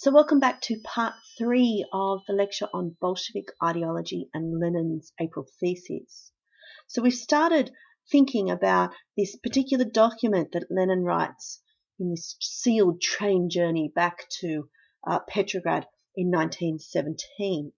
So welcome back to part 3 of the lecture on Bolshevik ideology and Lenin's April thesis. So we've started thinking about this particular document that Lenin writes in this sealed train journey back to Petrograd in 1917.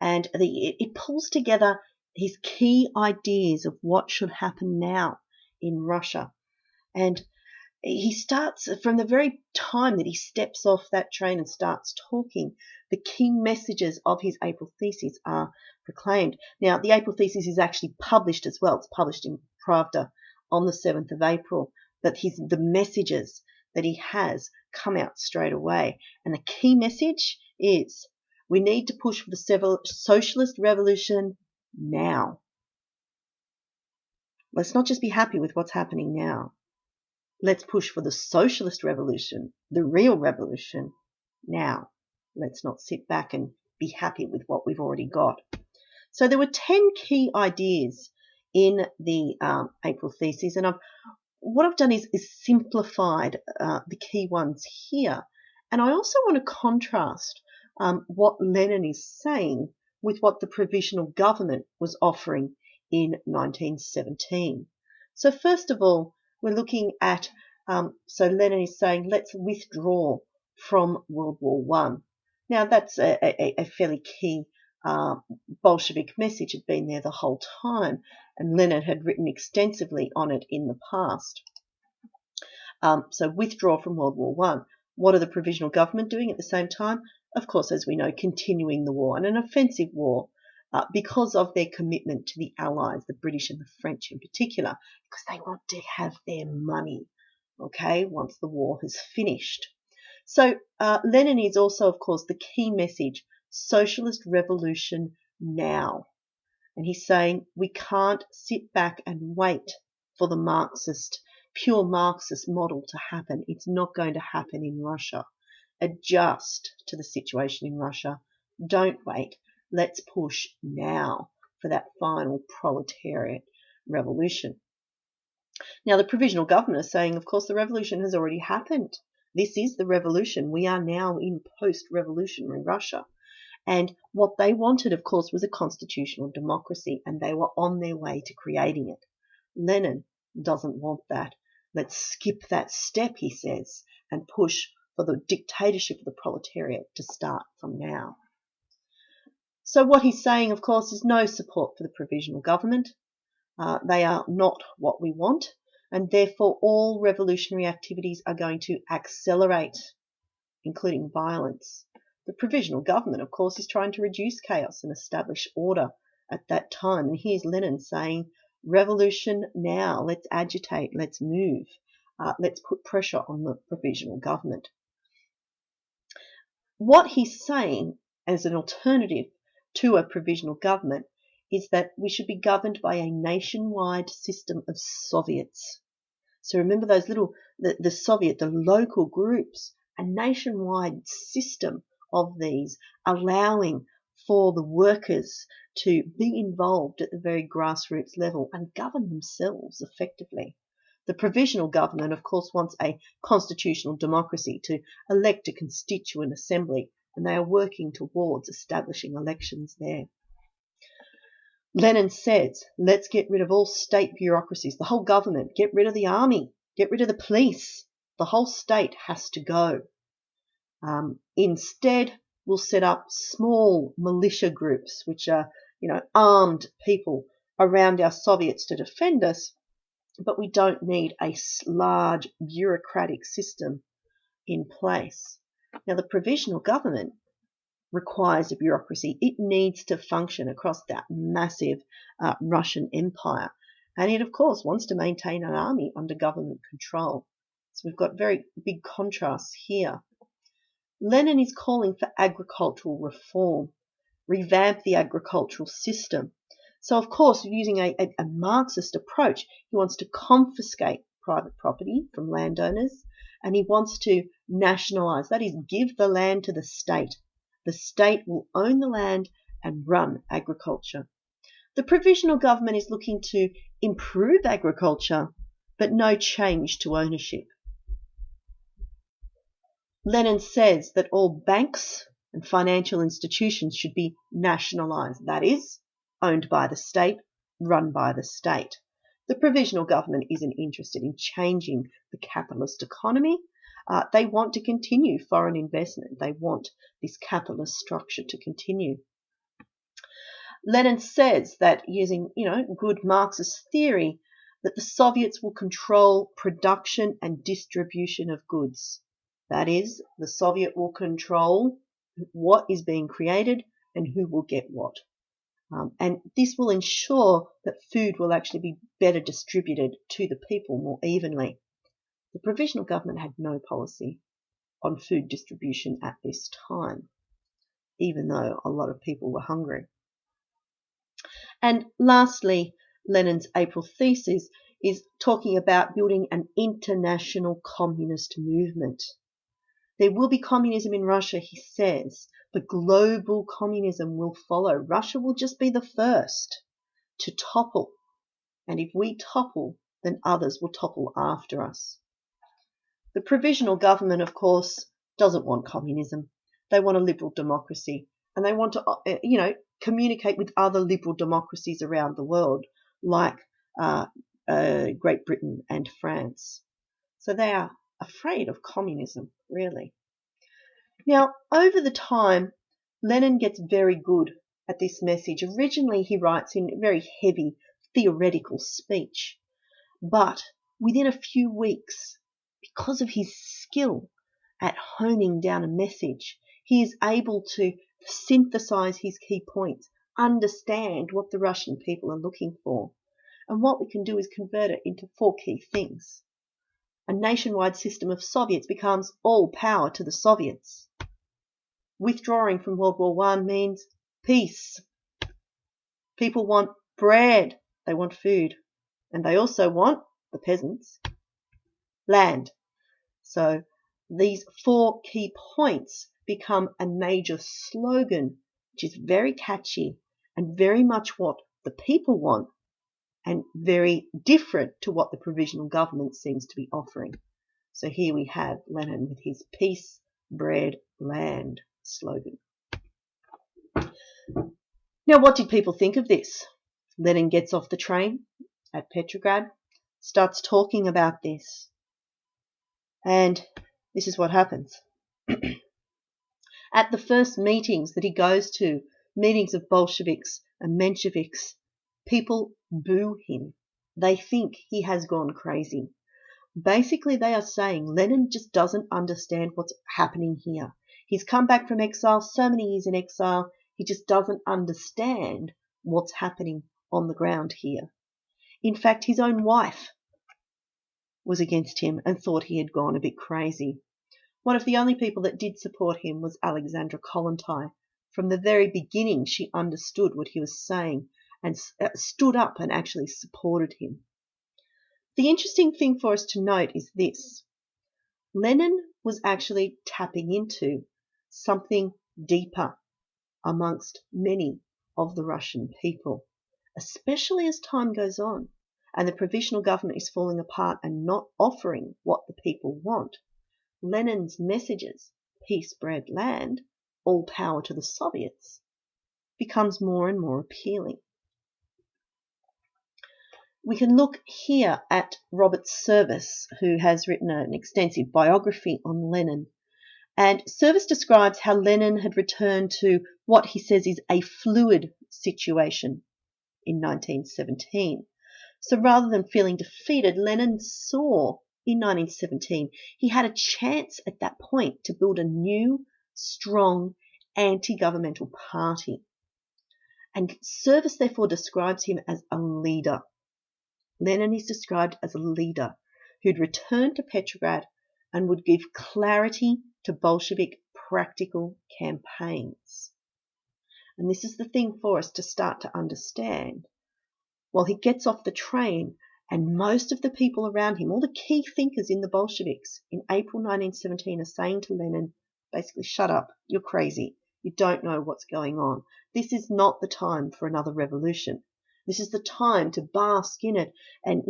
And it pulls together his key ideas of what should happen now in Russia. And he starts from the very time that he steps off that train and starts talking, the key messages of his April thesis are proclaimed. Now, the April thesis is actually published as well. It's published in Pravda on the 7th of April, but the messages that he has come out straight away. And the key message is we need to push for the socialist revolution now. Let's not just be happy with what's happening now. Let's push for the socialist revolution, the real revolution, now. Let's not sit back and be happy with what we've already got. So there were 10 key ideas in the April thesis, and what I've done is simplified the key ones here. And I also want to contrast what Lenin is saying with what the provisional government was offering in 1917. So first of all, we're looking at, so Lenin is saying, let's withdraw from World War I. Now, that's a fairly key Bolshevik message, had been there the whole time, and Lenin had written extensively on it in the past. So withdraw from World War I. What are the provisional government doing at the same time? Of course, as we know, continuing the war, and an offensive war, because of their commitment to the Allies, the British and the French in particular, because they want to have their money, okay, once the war has finished. So Lenin is also, of course, the key message, socialist revolution now. And he's saying we can't sit back and wait for the pure Marxist model to happen. It's not going to happen in Russia. Adjust to the situation in Russia. Don't wait. Let's push now for that final proletariat revolution. Now, the provisional government is saying, of course, the revolution has already happened. This is the revolution. We are now in post-revolutionary Russia. And what they wanted, of course, was a constitutional democracy, and they were on their way to creating it. Lenin doesn't want that. Let's skip that step, he says, and push for the dictatorship of the proletariat to start from now. So what he's saying, of course, is no support for the provisional government. They are not what we want, and therefore all revolutionary activities are going to accelerate, including violence. The provisional government, of course, is trying to reduce chaos and establish order at that time. And here's Lenin saying, revolution now, let's agitate, let's move, let's put pressure on the provisional government. What he's saying as an alternative to a provisional government is that we should be governed by a nationwide system of Soviets. So remember those the local groups, a nationwide system of these, allowing for the workers to be involved at the very grassroots level and govern themselves effectively. The provisional government, of course, wants a constitutional democracy to elect a constituent assembly, and they are working towards establishing elections there. Lenin says, let's get rid of all state bureaucracies, the whole government, get rid of the army, get rid of the police. The whole state has to go. Instead, we'll set up small militia groups, which are, armed people around our Soviets to defend us, but we don't need a large bureaucratic system in place. Now, the provisional government requires a bureaucracy. It needs to function across that massive Russian empire. And it, of course, wants to maintain an army under government control. So we've got very big contrasts here. Lenin is calling for agricultural reform, revamp the agricultural system. So, of course, using a Marxist approach, he wants to confiscate private property from landowners, and he wants to nationalise, that is, give the land to the state. The state will own the land and run agriculture. The provisional government is looking to improve agriculture, but no change to ownership. Lenin says that all banks and financial institutions should be nationalized, that is, owned by the state, run by the state. The provisional government isn't interested in changing the capitalist economy. They want to continue foreign investment. They want this capitalist structure to continue. Lenin says that using, good Marxist theory, that the Soviets will control production and distribution of goods. That is, the Soviet will control what is being created and who will get what. And this will ensure that food will actually be better distributed to the people more evenly. The provisional government had no policy on food distribution at this time, even though a lot of people were hungry. And lastly, Lenin's April thesis is talking about building an international communist movement. There will be communism in Russia, he says, but global communism will follow. Russia will just be the first to topple. And if we topple, then others will topple after us. The provisional government, of course, doesn't want communism. They want a liberal democracy. And they want to, communicate with other liberal democracies around the world, like Great Britain and France. So they are afraid of communism, really. Now, over the time, Lenin gets very good at this message. Originally, he writes in very heavy theoretical speech, but within a few weeks, because of his skill at honing down a message, he is able to synthesize his key points, understand what the Russian people are looking for. And what we can do is convert it into 4 key things. A nationwide system of Soviets becomes all power to the Soviets. Withdrawing from World War I means peace. People want bread. They want food. And they also want, the peasants, land. So these 4 key points become a major slogan, which is very catchy and very much what the people want and very different to what the provisional government seems to be offering. So here we have Lenin with his peace, bread, land slogan. Now, what did people think of this? Lenin gets off the train at Petrograd, starts talking about this, and this is what happens. At the first meetings that he goes to, meetings of Bolsheviks and Mensheviks, people boo him. They think he has gone crazy. Basically, they are saying Lenin just doesn't understand what's happening here. He's come back from exile, so many years in exile, he just doesn't understand what's happening on the ground here. In fact, his own wife was against him and thought he had gone a bit crazy. One of the only people that did support him was Alexandra Kollontai. From the very beginning, she understood what he was saying and stood up and actually supported him. The interesting thing for us to note is this. Lenin was actually tapping into something deeper amongst many of the Russian people, especially as time goes on and the provisional government is falling apart and not offering what the people want. Lenin's messages, peace, bread, land, all power to the Soviets, becomes more and more appealing. We can look here at Robert Service, who has written an extensive biography on Lenin. And Service describes how Lenin had returned to what he says is a fluid situation in 1917. So rather than feeling defeated, Lenin saw in 1917 he had a chance at that point to build a new, strong, anti-governmental party. And Service therefore describes him as a leader. Lenin is described as a leader who'd return to Petrograd and would give clarity to Bolshevik practical campaigns. And this is the thing for us to start to understand. Well, he gets off the train and most of the people around him, all the key thinkers in the Bolsheviks in April 1917 are saying to Lenin, basically, shut up, you're crazy, you don't know what's going on. This is not the time for another revolution. This is the time to bask in it and,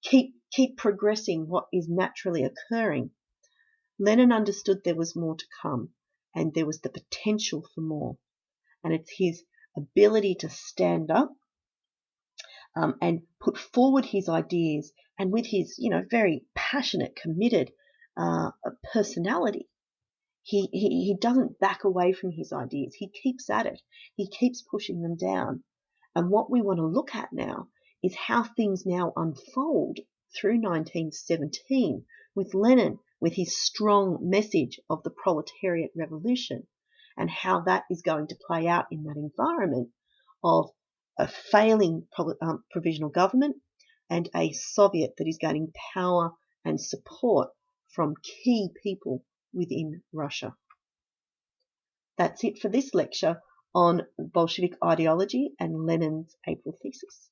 keep progressing what is naturally occurring. Lenin understood there was more to come, and there was the potential for more. And it's his ability to stand up and put forward his ideas, and with his, very passionate, committed personality, he doesn't back away from his ideas. He keeps at it. He keeps pushing them down. And what we want to look at now is how things now unfold through 1917 with Lenin, with his strong message of the proletariat revolution, and how that is going to play out in that environment of a failing provisional government and a Soviet that is gaining power and support from key people within Russia. That's it for this lecture on Bolshevik ideology and Lenin's April thesis.